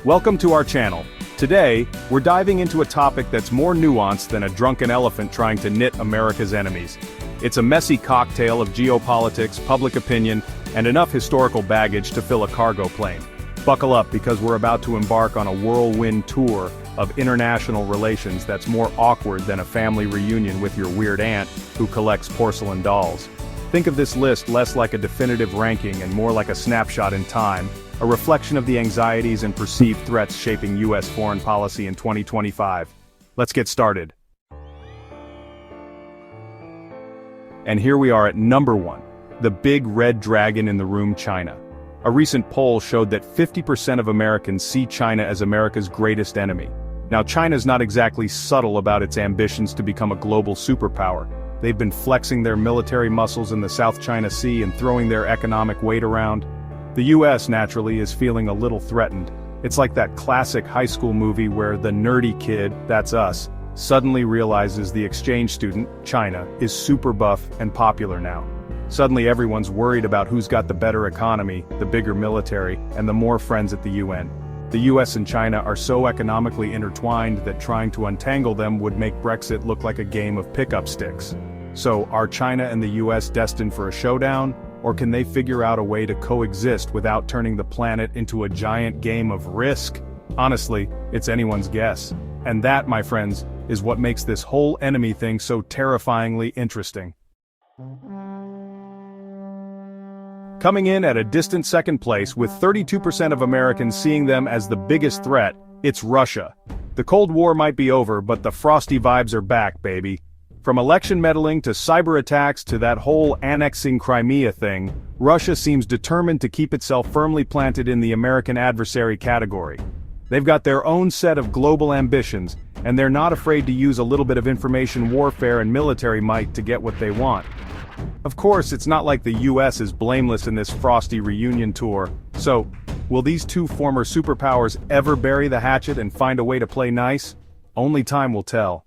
Welcome to our channel. Today, we're diving into a topic that's more nuanced than a drunken elephant trying to knit America's enemies. It's a messy cocktail of geopolitics, public opinion, and enough historical baggage to fill a cargo plane. Buckle up because we're about to embark on a whirlwind tour of international relations that's more awkward than a family reunion with your weird aunt who collects porcelain dolls. Think of this list less like a definitive ranking and more like a snapshot in time, a reflection of the anxieties and perceived threats shaping U.S. foreign policy in 2025. Let's get started. And here we are at number 1, the big red dragon in the room, China. A recent poll showed that 50% of Americans see China as America's greatest enemy. Now, China's not exactly subtle about its ambitions to become a global superpower. They've been flexing their military muscles in the South China Sea and throwing their economic weight around. The US, naturally, is feeling a little threatened. It's like that classic high school movie where the nerdy kid, that's us, suddenly realizes the exchange student, China, is super buff and popular now. Suddenly everyone's worried about who's got the better economy, the bigger military, and the more friends at the UN. The US and China are so economically intertwined that trying to untangle them would make Brexit look like a game of pickup sticks. So, are China and the US destined for a showdown? Or can they figure out a way to coexist without turning the planet into a giant game of Risk? Honestly, it's anyone's guess. And that, my friends, is what makes this whole enemy thing so terrifyingly interesting. Coming in at a distant second place with 32% of Americans seeing them as the biggest threat, it's Russia. The Cold War might be over, but the frosty vibes are back, baby. From election meddling to cyber attacks to that whole annexing Crimea thing, Russia seems determined to keep itself firmly planted in the American adversary category. They've got their own set of global ambitions, and they're not afraid to use a little bit of information warfare and military might to get what they want. Of course, it's not like the US is blameless in this frosty reunion tour, so, will these two former superpowers ever bury the hatchet and find a way to play nice? Only time will tell.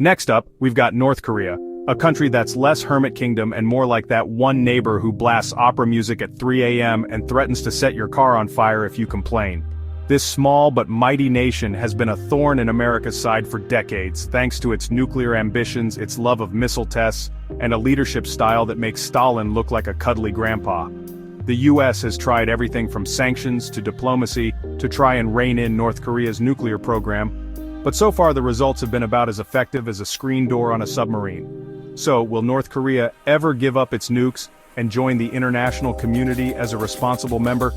Next up, we've got North Korea, a country that's less hermit kingdom and more like that one neighbor who blasts opera music at 3 a.m. and threatens to set your car on fire if you complain. This small but mighty nation has been a thorn in America's side for decades, thanks to its nuclear ambitions, its love of missile tests, and a leadership style that makes Stalin look like a cuddly grandpa. The US has tried everything from sanctions to diplomacy to try and rein in North Korea's nuclear program, but so far the results have been about as effective as a screen door on a submarine. So, will North Korea ever give up its nukes and join the international community as a responsible member?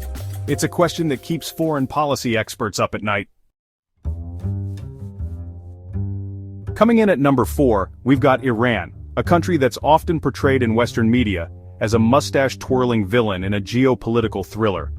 It's a question that keeps foreign policy experts up at night. Coming in at number 4, we've got Iran, a country that's often portrayed in Western media as a mustache-twirling villain in a geopolitical thriller.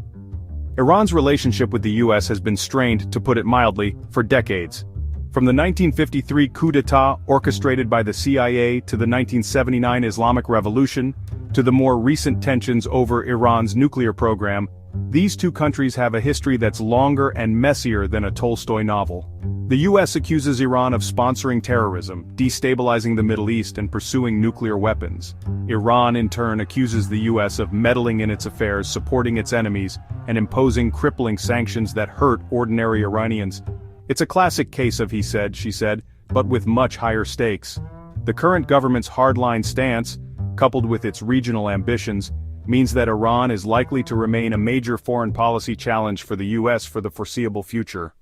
Iran's relationship with the US has been strained, to put it mildly, for decades. From the 1953 coup d'etat orchestrated by the CIA to the 1979 Islamic Revolution, to the more recent tensions over Iran's nuclear program, these two countries have a history that's longer and messier than a Tolstoy novel. The US accuses Iran of sponsoring terrorism, destabilizing the Middle East and pursuing nuclear weapons. Iran in turn accuses the US of meddling in its affairs, supporting its enemies, and imposing crippling sanctions that hurt ordinary Iranians. It's a classic case of he said, she said, but with much higher stakes. The current government's hardline stance, coupled with its regional ambitions, means that Iran is likely to remain a major foreign policy challenge for the US for the foreseeable future.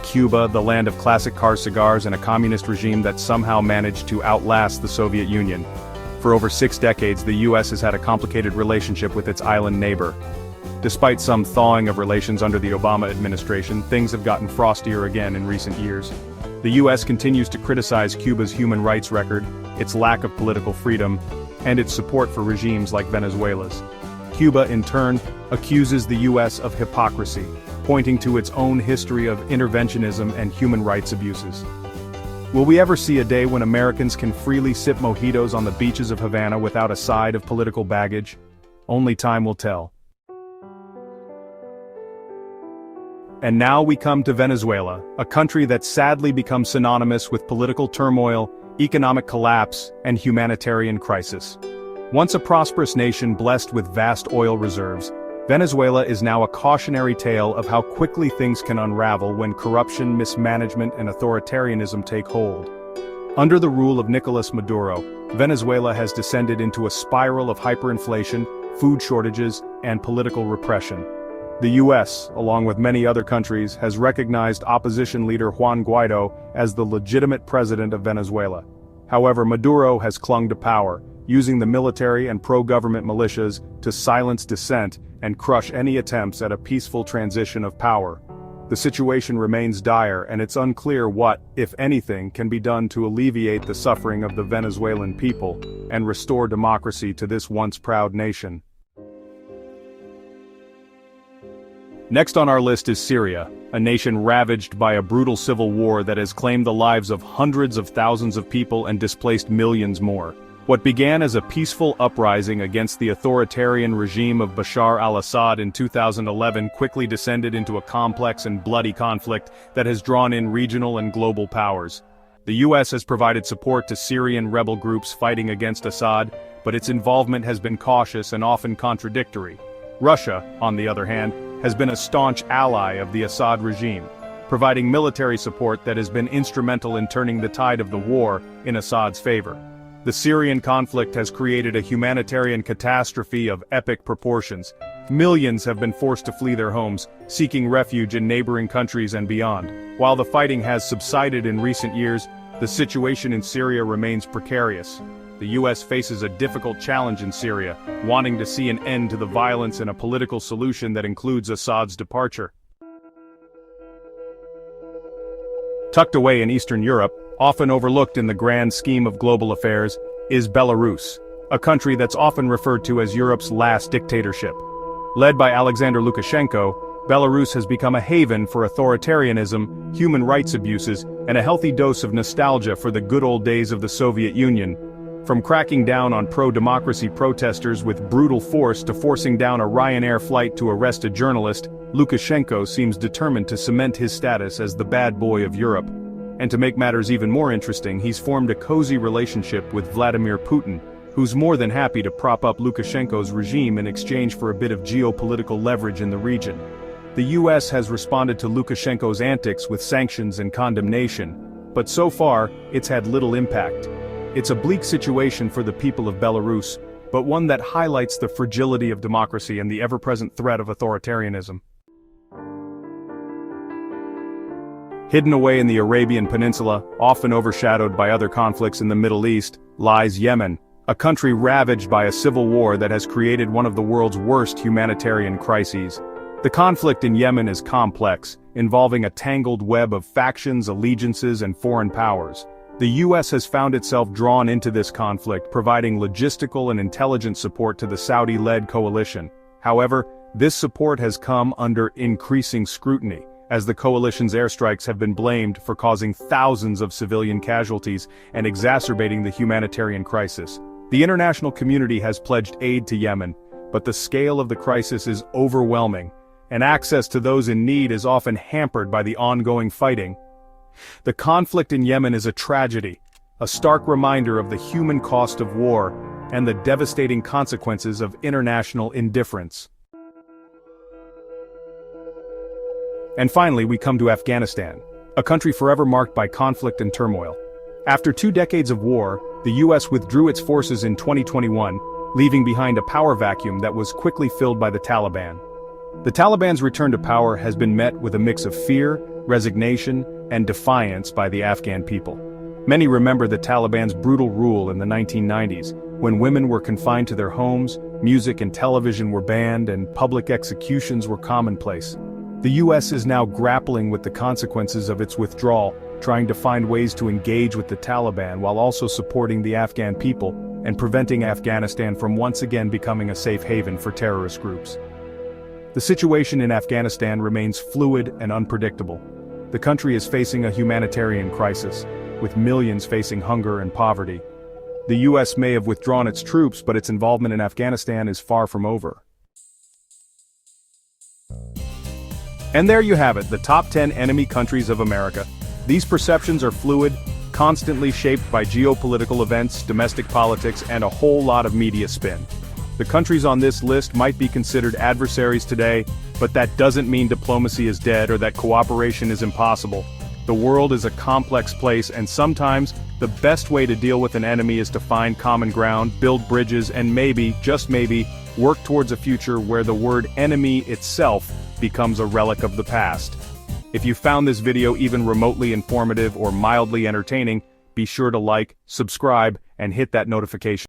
Cuba, the land of classic car cigars and a communist regime that somehow managed to outlast the Soviet Union. For over 6 decades, the US has had a complicated relationship with its island neighbor. Despite some thawing of relations under the Obama administration, things have gotten frostier again in recent years. The US continues to criticize Cuba's human rights record, its lack of political freedom, and its support for regimes like Venezuela's. Cuba, in turn, accuses the US of hypocrisy, pointing to its own history of interventionism and human rights abuses. Will we ever see a day when Americans can freely sip mojitos on the beaches of Havana without a side of political baggage? Only time will tell. And now we come to Venezuela, a country that's sadly become synonymous with political turmoil, economic collapse, and humanitarian crisis. Once a prosperous nation blessed with vast oil reserves, Venezuela is now a cautionary tale of how quickly things can unravel when corruption, mismanagement, and authoritarianism take hold. Under the rule of Nicolas Maduro, Venezuela has descended into a spiral of hyperinflation, food shortages, and political repression. The US, along with many other countries, has recognized opposition leader Juan Guaido as the legitimate president of Venezuela. However, Maduro has clung to power, using the military and pro-government militias to silence dissent and crush any attempts at a peaceful transition of power. The situation remains dire, and it's unclear what, if anything, can be done to alleviate the suffering of the Venezuelan people and restore democracy to this once proud nation. Next on our list is Syria, a nation ravaged by a brutal civil war that has claimed the lives of hundreds of thousands of people and displaced millions more. What began as a peaceful uprising against the authoritarian regime of Bashar al-Assad in 2011 quickly descended into a complex and bloody conflict that has drawn in regional and global powers. The US has provided support to Syrian rebel groups fighting against Assad, but its involvement has been cautious and often contradictory. Russia, on the other hand, has been a staunch ally of the Assad regime, providing military support that has been instrumental in turning the tide of the war in Assad's favor. The Syrian conflict has created a humanitarian catastrophe of epic proportions. Millions have been forced to flee their homes, seeking refuge in neighboring countries and beyond. While the fighting has subsided in recent years, the situation in Syria remains precarious. The US faces a difficult challenge in Syria, wanting to see an end to the violence and a political solution that includes Assad's departure. Tucked away in Eastern Europe, often overlooked in the grand scheme of global affairs, is Belarus, a country that's often referred to as Europe's last dictatorship. Led by Alexander Lukashenko, Belarus has become a haven for authoritarianism, human rights abuses, and a healthy dose of nostalgia for the good old days of the Soviet Union. From cracking down on pro-democracy protesters with brutal force to forcing down a Ryanair flight to arrest a journalist, Lukashenko seems determined to cement his status as the bad boy of Europe. And to make matters even more interesting, he's formed a cozy relationship with Vladimir Putin, who's more than happy to prop up Lukashenko's regime in exchange for a bit of geopolitical leverage in the region. The US has responded to Lukashenko's antics with sanctions and condemnation, but so far, it's had little impact. It's a bleak situation for the people of Belarus, but one that highlights the fragility of democracy and the ever-present threat of authoritarianism. Hidden away in the Arabian Peninsula, often overshadowed by other conflicts in the Middle East, lies Yemen, a country ravaged by a civil war that has created one of the world's worst humanitarian crises. The conflict in Yemen is complex, involving a tangled web of factions, allegiances, and foreign powers. The US has found itself drawn into this conflict, providing logistical and intelligence support to the Saudi-led coalition. However, this support has come under increasing scrutiny, as the coalition's airstrikes have been blamed for causing thousands of civilian casualties and exacerbating the humanitarian crisis. The international community has pledged aid to Yemen, but the scale of the crisis is overwhelming, and access to those in need is often hampered by the ongoing fighting. The conflict in Yemen is a tragedy, a stark reminder of the human cost of war and the devastating consequences of international indifference. And finally, we come to Afghanistan, a country forever marked by conflict and turmoil. After 2 decades of war, the US withdrew its forces in 2021, leaving behind a power vacuum that was quickly filled by the Taliban. The Taliban's return to power has been met with a mix of fear, resignation, and defiance by the Afghan people. Many remember the Taliban's brutal rule in the 1990s, when women were confined to their homes, music and television were banned, and public executions were commonplace. The US is now grappling with the consequences of its withdrawal, trying to find ways to engage with the Taliban while also supporting the Afghan people and preventing Afghanistan from once again becoming a safe haven for terrorist groups. The situation in Afghanistan remains fluid and unpredictable. The country is facing a humanitarian crisis, with millions facing hunger and poverty. The US may have withdrawn its troops, but its involvement in Afghanistan is far from over. And there you have it, the top 10 enemy countries of America. These perceptions are fluid, constantly shaped by geopolitical events, domestic politics, and a whole lot of media spin. The countries on this list might be considered adversaries today, but that doesn't mean diplomacy is dead or that cooperation is impossible. The world is a complex place, and sometimes, the best way to deal with an enemy is to find common ground, build bridges, and maybe, just maybe, work towards a future where the word enemy itself becomes a relic of the past. If you found this video even remotely informative or mildly entertaining, be sure to like, subscribe, and hit that notification